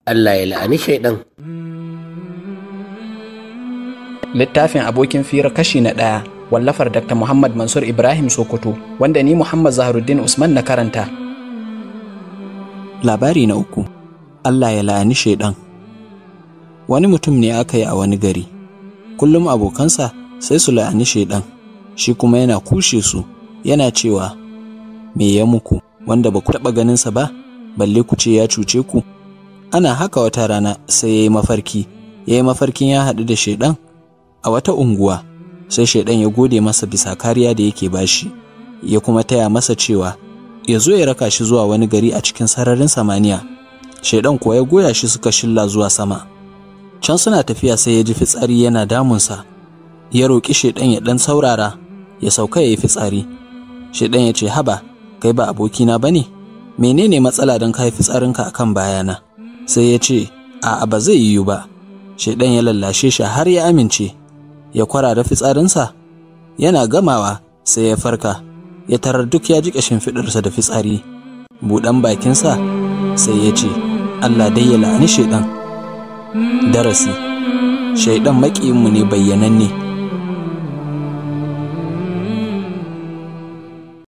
Allah ya la'ani shaidan. Littafin abokin fira kashi na 1, wallafar Dr. Muhammad Mansur Ibrahim Sokoto, wanda ni Muhammad Zaharuddin Usman na karanta. Labari na 3. Allah ya la'ani shaidan. Wani mutum ne aka yi a wani gari. Kullum abokansa sai su la'ani shaidan, shi kuma yana kushe su, yana cewa, me ya muku, wanda ba ku taɓa ganinsa ba, balle ku ce ya cuce ku? Ana haka wata rana sai ya yi mafarkin ya haɗu da shaidan a wata unguwa. Sai shaidan ya gode masa bisa kariya da yake bashi, ya kuma taya masa cewa ya zo ya raka shi zuwa wani gari a cikin sararin samaniya. Shaidan kuwa ya goya shi suka shilla zuwa sama. Can suna tafiya sai ya ji fitsari yana damunsa. Ya roƙi shaidan ya ɗan saurara, ya sauka ya yi fitsari. Shaidan ya ce, haba, kai ba abokina ba ne? Menene matsala don ka yi fitsarinka a kan bayana? Sai ya ce, a'a, ba zai yiwu ba. Shaidan ya lallashe shi har ya amince, ya kwarara fitsarinsa. Yana gamawa sai ya farka, ya tarar duk ya jiƙa shimfiɗarsa da fitsari. Buɗan bakinsa sai ya ce, Allah dai ya la'ani shaidan. Darasi: shaidan maƙiyinmu ne bayyananne.